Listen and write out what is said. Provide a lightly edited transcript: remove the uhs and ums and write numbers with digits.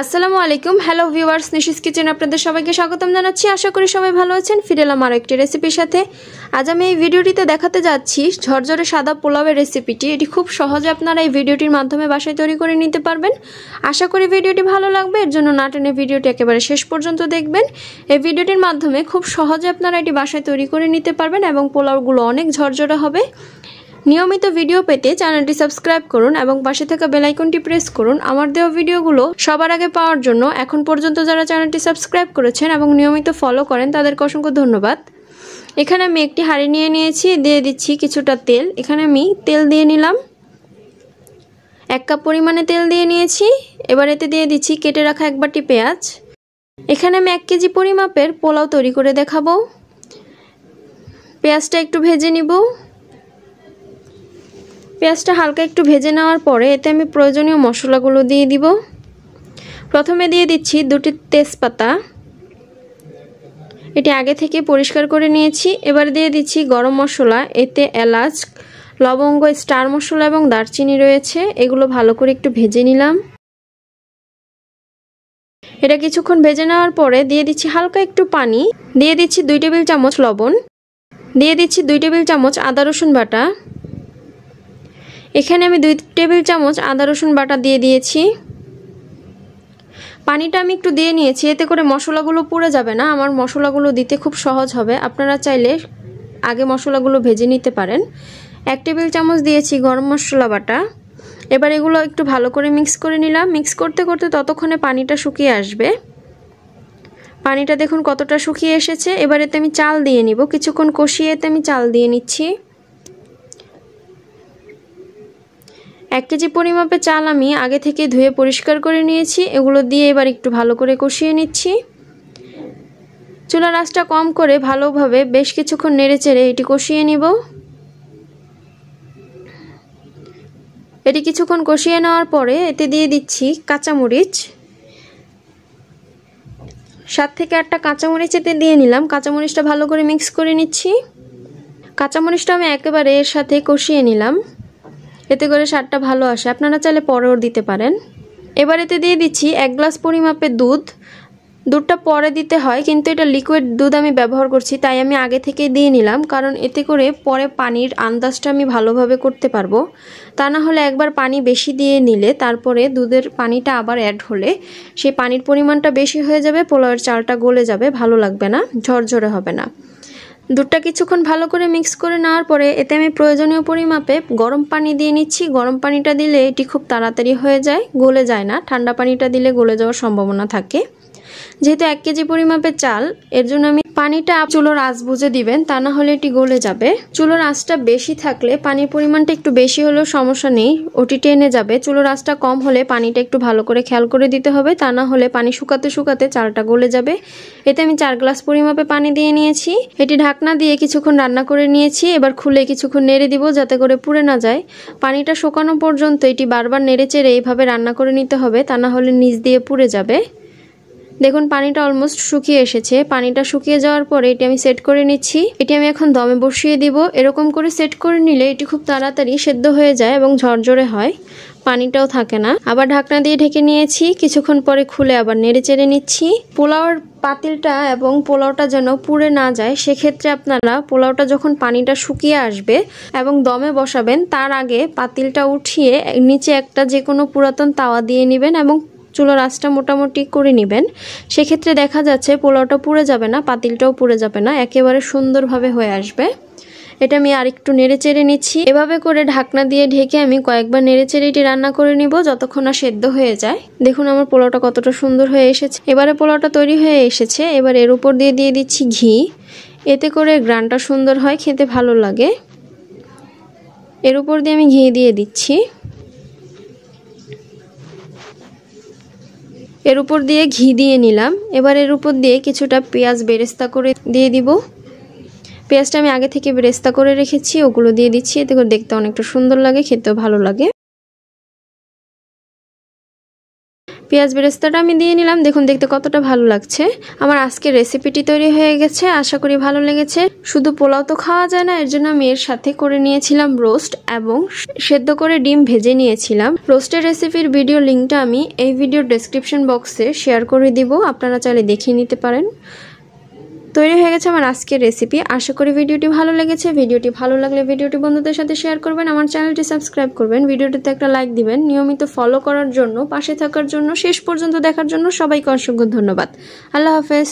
আসসালামু আলাইকুম। Hello viewers, Nishi's kitchen আপনাদের সবাইকে স্বাগতম জানাচ্ছি। আশা করি সবাই ভালো আছেন। ফিরে এলাম আরও একটি রেসিপির সাথে। আজ আমি এই ভিডিওটিতে দেখাতে যাচ্ছি ঝরঝরে সাদা পোলাওয়ের রেসিপিটি। এটি খুব সহজে আপনারা এই ভিডিওটির মাধ্যমে বাসায় তৈরি করে নিতে পারবেন। আশা করি ভিডিওটি ভালো লাগবে। এর জন্য না টেনে ভিডিওটি একেবারে শেষ পর্যন্ত দেখবেন। এই ভিডিওটির মাধ্যমে খুব সহজে আপনারা এটি বাসায় তৈরি করে নিতে পারবেন এবং পোলাওগুলো অনেক ঝরঝরে হবে। নিয়মিত ভিডিও পেতে চ্যানেলটি সাবস্ক্রাইব করুন এবং পাশে থাকা বেল আইকনটি প্রেস করুন আমার দেওয়া ভিডিওগুলো সবার আগে পাওয়ার জন্য। এখন পর্যন্ত যারা চ্যানেলটি সাবস্ক্রাইব করেছেন এবং নিয়মিত ফলো করেন তাদেরকে অসংখ্য ধন্যবাদ। এখানে আমি একটি হাঁড়ি নিয়ে নিয়েছি, দিয়ে দিচ্ছি কিছুটা তেল। এখানে আমি তেল দিয়ে নিলাম, 1 কাপ পরিমাণে তেল দিয়ে নিয়েছি। এবার এতে দিয়ে দিচ্ছি কেটে রাখা 1 বাটি পেঁয়াজ। এখানে আমি 1 কেজি পরিমাপের পোলাও তৈরি করে দেখাবো। পেঁয়াজটা একটু ভেজে নিব। পেঁয়াজটা হালকা একটু ভেজে নেওয়ার পরে এতে আমি প্রয়োজনীয় মশলাগুলো দিয়ে দিব। প্রথমে দিয়ে দিচ্ছি 2টি তেজপাতা, এটি আগে থেকে পরিষ্কার করে নিয়েছি। এবার দিয়ে দিচ্ছি গরম মশলা, এতে এলাচ, লবঙ্গ, স্টার মশলা এবং দারচিনি রয়েছে। এগুলো ভালো করে একটু ভেজে নিলাম। এটা কিছুক্ষণ ভেজে নেওয়ার পরে দিয়ে দিচ্ছি হালকা একটু পানি, দিয়ে দিচ্ছি 2 টেবিল চামচ লবণ, দিয়ে দিচ্ছি 2 টেবিল চামচ আদা রসুন বাটা। এখানে আমি 2 টেবিল চামচ আদা রসুন বাটা দিয়ে দিয়েছি। পানিটা আমি একটু দিয়ে নিয়েছি, এতে করে মশলাগুলো পুড়ে যাবে না। আমার মশলাগুলো দিতে খুব সহজ হবে। আপনারা চাইলে আগে মশলাগুলো ভেজে নিতে পারেন। 1 টেবিল চামচ দিয়েছি গরম মশলা বাটা। এবার এগুলো একটু ভালো করে মিক্স করে নিলাম। মিক্স করতে করতে ততক্ষণে পানিটা শুকিয়ে আসবে। পানিটা দেখুন কতটা শুকিয়ে এসেছে। এবার এতে আমি চাল দিয়ে নিব। কিছুক্ষণ কষিয়ে এতে আমি চাল দিয়ে নিচ্ছি। 1 কেজি পরিমাপে চাল আমি আগে থেকে ধুয়ে পরিষ্কার করে নিয়েছি। এগুলো দিয়ে এবার একটু ভালো করে কষিয়ে নিচ্ছি। চুলার আঁচটা কম করে ভালোভাবে বেশ কিছুক্ষণ নেড়েচেড়ে এটি কষিয়ে নিব। এটি কিছুক্ষণ কষিয়ে নেওয়ার পরে এতে দিয়ে দিচ্ছি কাঁচামরিচ, 7 থেকে 8টা কাঁচামরিচ এতে দিয়ে নিলাম। কাঁচামরিচটা ভালো করে মিক্স করে নিচ্ছি। কাঁচামরিচটা আমি একেবারে এর সাথে কষিয়ে নিলাম, এতে করে স্বাদটা ভালো আসে। আপনারা চাইলে পরেও দিতে পারেন। এবার এতে দিয়ে দিচ্ছি 1 গ্লাস পরিমাপে দুধ। দুধটা পরে দিতে হয়, কিন্তু এটা লিকুইড দুধ আমি ব্যবহার করছি, তাই আমি আগে থেকে দিয়ে নিলাম। কারণ এতে করে পরে পানির আন্দাজটা আমি ভালোভাবে করতে পারবো। তা না হলে একবার পানি বেশি দিয়ে নিলে তারপরে দুধের পানিটা আবার অ্যাড হলে সেই পানির পরিমাণটা বেশি হয়ে যাবে, পোলাওয়ের চালটা গলে যাবে, ভালো লাগবে না, ঝরঝরে হবে না। দুধটা কিছুক্ষণ ভালো করে মিক্স করে নেওয়ার পরে এতে আমি প্রয়োজনীয় পরিমাপে গরম পানি দিয়ে নিচ্ছি। গরম পানিটা দিলে এটি খুব তাড়াতাড়ি হয়ে যায়, গলে যায় না। ঠান্ডা পানিটা দিলে গলে যাওয়ার সম্ভাবনা থাকে। যেহেতু 1 কেজি পরিমাপের চাল, এর জন্য আমি পানিটা চুলোর আঁচ বুঝে দিবেন, তা না হলে এটি গলে যাবে। চুলোর আঁচটা বেশি থাকলে পানির পরিমাণটা একটু বেশি হলেও সমস্যা নেই, ওটি টেনে যাবে। চুলোর আঁচটা কম হলে পানিটা একটু ভালো করে খেয়াল করে দিতে হবে, তা না হলে পানি শুকাতে শুকাতে চালটা গলে যাবে। এতে আমি 4 গ্লাস পরিমাপে পানি দিয়ে নিয়েছি। এটি ঢাকনা দিয়ে কিছুক্ষণ রান্না করে নিয়েছি। এবার খুলে কিছুক্ষণ নেড়ে দিব যাতে করে পুড়ে না যায়। পানিটা শুকানো পর্যন্ত এটি বারবার নেড়ে চেড়ে এইভাবে রান্না করে নিতে হবে, তা না হলে নিচ দিয়ে পুড়ে যাবে। দেখুন পানিটা অলমোস্ট শুকিয়ে এসেছে। পানিটা শুকিয়ে যাওয়ার পরে এটি আমি সেট করে নিচ্ছি। এটি আমি এখন দমে বসিয়ে দিব। এরকম করে সেট করে নিলে এটি খুব তাড়াতাড়ি সেদ্ধ হয়ে যায় এবং ঝরঝরে হয়, পানিটাও থাকে না। আবার ঢাকনা দিয়ে ঢেকে নিয়েছি। কিছুক্ষণ পরে খুলে আবার নেড়ে চেড়ে নিচ্ছি। পোলাওর পাতিলটা এবং পোলাওটা যেন পুড়ে না যায়, সেক্ষেত্রে আপনারা পোলাওটা যখন পানিটা শুকিয়ে আসবে এবং দমে বসাবেন তার আগে পাতিলটা উঠিয়ে নিচে একটা যে কোনো পুরাতন তাওয়া দিয়ে নেবেন এবং চুলার আঁচটা মোটামুটি করে নেবেন। সেক্ষেত্রে দেখা যাচ্ছে পোলাওটা পুড়ে যাবে না, পাতিলটাও পুড়ে যাবে না, একেবারে সুন্দরভাবে হয়ে আসবে। এটা আমি আরেকটু নেড়ে চেড়ে নিচ্ছি। এভাবে করে ঢাকনা দিয়ে ঢেকে আমি কয়েকবার নেড়ে চেড়ে এটি রান্না করে নিব যতক্ষণ না সেদ্ধ হয়ে যায়। দেখুন আমার পোলাওটা কতটা সুন্দর হয়ে এসেছে। এবারে পোলাওটা তৈরি হয়ে এসেছে। এবার এর উপর দিয়ে দিচ্ছি ঘি। এতে করে গ্রানটা সুন্দর হয়, খেতে ভালো লাগে। এর উপর দিয়ে আমি ঘি দিয়ে দিচ্ছি। এর উপর দিয়ে ঘি দিয়ে নিলাম। এবার এর উপর দিয়ে কিছুটা পেঁয়াজ বেরেস্তা করে দিয়ে দিব। পেঁয়াজটা আমি আগে থেকে বেরেস্তা করে রেখেছি, ওগুলো দিয়ে দিচ্ছি। এতে করে দেখতে অনেকটা সুন্দর লাগে, খেতেও ভালো লাগে। পেঁয়াজ বেরেস্তাটা আমি দিয়ে নিলাম। দেখুন দেখতে কতটা ভালো লাগছে। আমার আজকের রেসিপিটি তৈরি হয়ে গেছে, আশা করি ভালো লেগেছে। শুধু পোলাও তো খাওয়া যায় না, এর জন্য আমি এর সাথে করে নিয়েছিলাম রোস্ট এবং সেদ্ধ করে ডিম ভেজে নিয়েছিলাম। রোস্টের রেসিপির ভিডিও লিঙ্কটা আমি এই ভিডিওর ডেসক্রিপশন বক্সে শেয়ার করে দিব, আপনারা চাইলে দেখিয়ে নিতে পারেন। তৈরি হয়ে গেছে আমার আজকের রেসিপি। আশা করি ভিডিওটি ভালো লেগেছে। ভিডিওটি ভালো লাগলে ভিডিওটি বন্ধুদের সাথে শেয়ার করবেন, আমার চ্যানেলটি সাবস্ক্রাইব করবেন, ভিডিওটিতে একটা লাইক দিবেন। নিয়মিত ফলো করার জন্য, পাশে থাকার জন্য, শেষ পর্যন্ত দেখার জন্য সবাইকে অসংখ্য ধন্যবাদ। আল্লাহ হাফেজ।